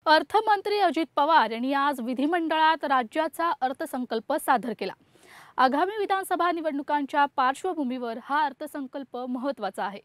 अर्थमंत्री अजित पवार यांनी आज विधिमंडळात राज्याचा अर्थसंकल्प सादर केला। आगामी विधानसभा निवडणुकांच्या पार्श्वभूमीवर हा अर्थसंकल्प महत्त्वाचा आहे।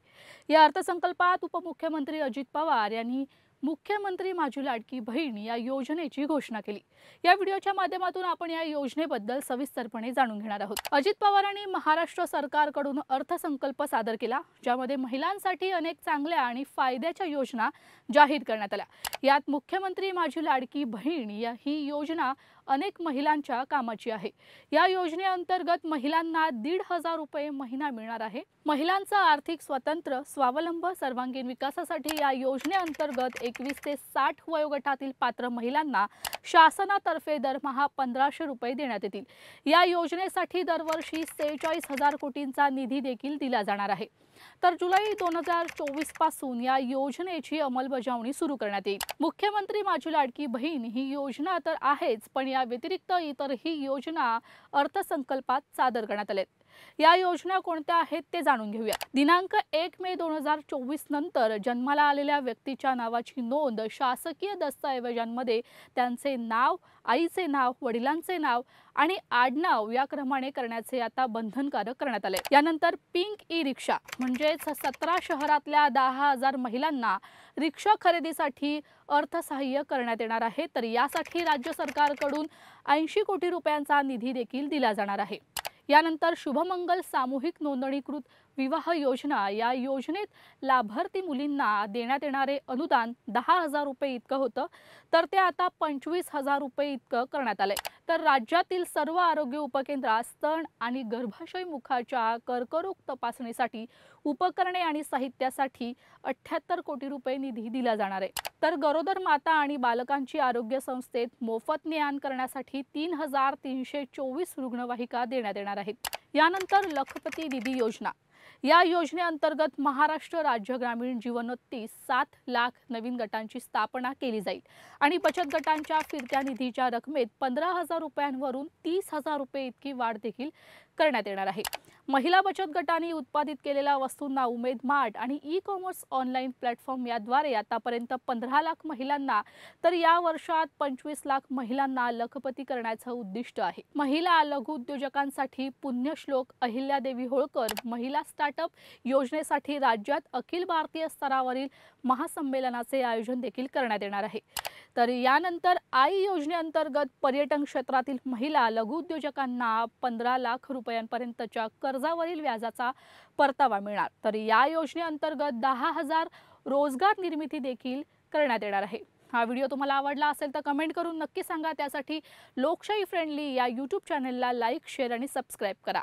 या अर्थसंकल्पात उपमुख्यमंत्री अजित पवार यांनी मुख्यमंत्री माझी लाडकी बहीण या योजनेची घोषणा केली। या व्हिडिओच्या माध्यमातून आपण या योजनेबद्दल सविस्तरपणे जाणून घेणार आहोत। अजित पवारांनी महाराष्ट्र सरकारकडून अर्थसंकल्प सादर केला, ज्यामध्ये महिलांसाठी अनेक चांगल्या आणि फायद्याच्या योजना जाहीर करण्यात आल्या। यात मुख्यमंत्री माझी लाडकी बहीण ही योजना अनेक महिलांच्या कामाची आहे। या योजनेअंतर्गत महिलांना 1,500 रुपये महिना मिळणार आहे। महिलांचा आर्थिक स्वातंत्र्य, स्वावलंब, सर्वांगीण विकासासाठी या योजनेअंतर्गत 21 ते 60 वयोगटातील पात्र महिलांना शासनातर्फे दरमहा 1,500 रुपये देण्यात येतील। या योजनेसाठी दरवर्षी 46,000 कोटींचा निधी देखील दिला जाणार आहे। तर जुलै 2024 पासून या योजनेची अंमलबजावणी सुरू करण्यात येईल। मुख्यमंत्री माझी लाडकी बहीण ही योजना तर आहेच, पण या व्यतिरिक्त इतरही योजना अर्थसंकल्पात सादर करण्यात आल्या। या योजना कोणत्या आहेत ते जाणून घेऊया। दिनांक 1 मे 2024 नंतर जन्माला आलेल्या व्यक्तीच्या नावाची नोंद शासकीय दस्तऐवजांमध्ये त्यांचे नाव, आईचे नाव, वडिलांचे नाव आणि आडनाव या क्रमाने करण्याचे आता बंधनकारक करण्यात आले। यानंतर पिंक ई रिक्षा म्हणजेच 17 शहरातल्या 10,000 महिलांना रिक्षा खरेदीसाठी अर्थसहाय्य करण्यात येणार आहे। तर यासाठी राज्य सरकारकडून 80 कोटी रुपयांचा निधी देखील दिला जाणार आहे। यानंतर शुभमंगल सामूहिक नोंदणीकृत विवाह योजना, या योजनेत लाभार्थी मुलींना देण्यात येणारे अनुदान 10,000 रुपये इतकं होतं, तर ते आता 25,000 रुपये इतकं करण्यात आले। तर राज्यातील सर्व आरोग्य उपकेंद्रात स्तन आणि गर्भाशय मुखाच्या कर्करोग तपासणीसाठी उपकरणे आणि साहित्यासाठी 78 कोटी रुपये निधी दिला जाणार आहे। तर गरोदर माता आणि बालकांची आरोग्य संस्थेत मोफत ने-आण करण्यासाठी 3,324 रुग्णवाहिका देण्यात येणार आहेत। यानंतर लखपती दीदी योजना, या योजनेअंतर्गत महाराष्ट्र राज्य ग्रामीण जीवनोन्नती 7 लाख नवीन गटांची स्थापना केली जाईल आणि बचत गटांच्या फिरत्या निधीच्या रकमेत 15,000 रुपयांवरून 30,000 रुपये इतकी वाढ देखील करण्यात येणार आहे। महिला बचत गटांनी उत्पादित केलेल्या वस्तूंना उमेद मार्ट आणि ई-कॉमर्स ऑनलाईन प्लॅटफॉर्म याद्वारे आतापर्यंत 15 लाख महिलांना, तर या वर्षात 25 लाख महिलांना लखपती करण्याचं उद्दिष्ट आहे। महिला लघु उद्योजकांसाठी पुण्यश्लोक अहिल्यादेवी होळकर महिला स्टार्टअप योजनेसाठी राज्यात अखिल भारतीय स्तरावरील महासंमेलनाचे आयोजन देखील करण्यात येणार आहे। तर यानंतर आई योजनेअंतर्गत पर्यटन क्षेत्रातील महिला लघु उद्योजकांना 15 लाख रुपयांपर्यंतच्या कर्जावरील व्याजाचा परतावा मिळणार। तर या योजनेअंतर्गत 10,000 रोजगार निर्मिती देखील करण्यात येणार आहे। हा व्हिडिओ तुम्हाला आवडला असेल तर कमेंट करून नक्की सांगा। त्यासाठी लोकशाही फ्रेंडली या YouTube चॅनलला लाईक, शेअर आणि सबस्क्राईब करा।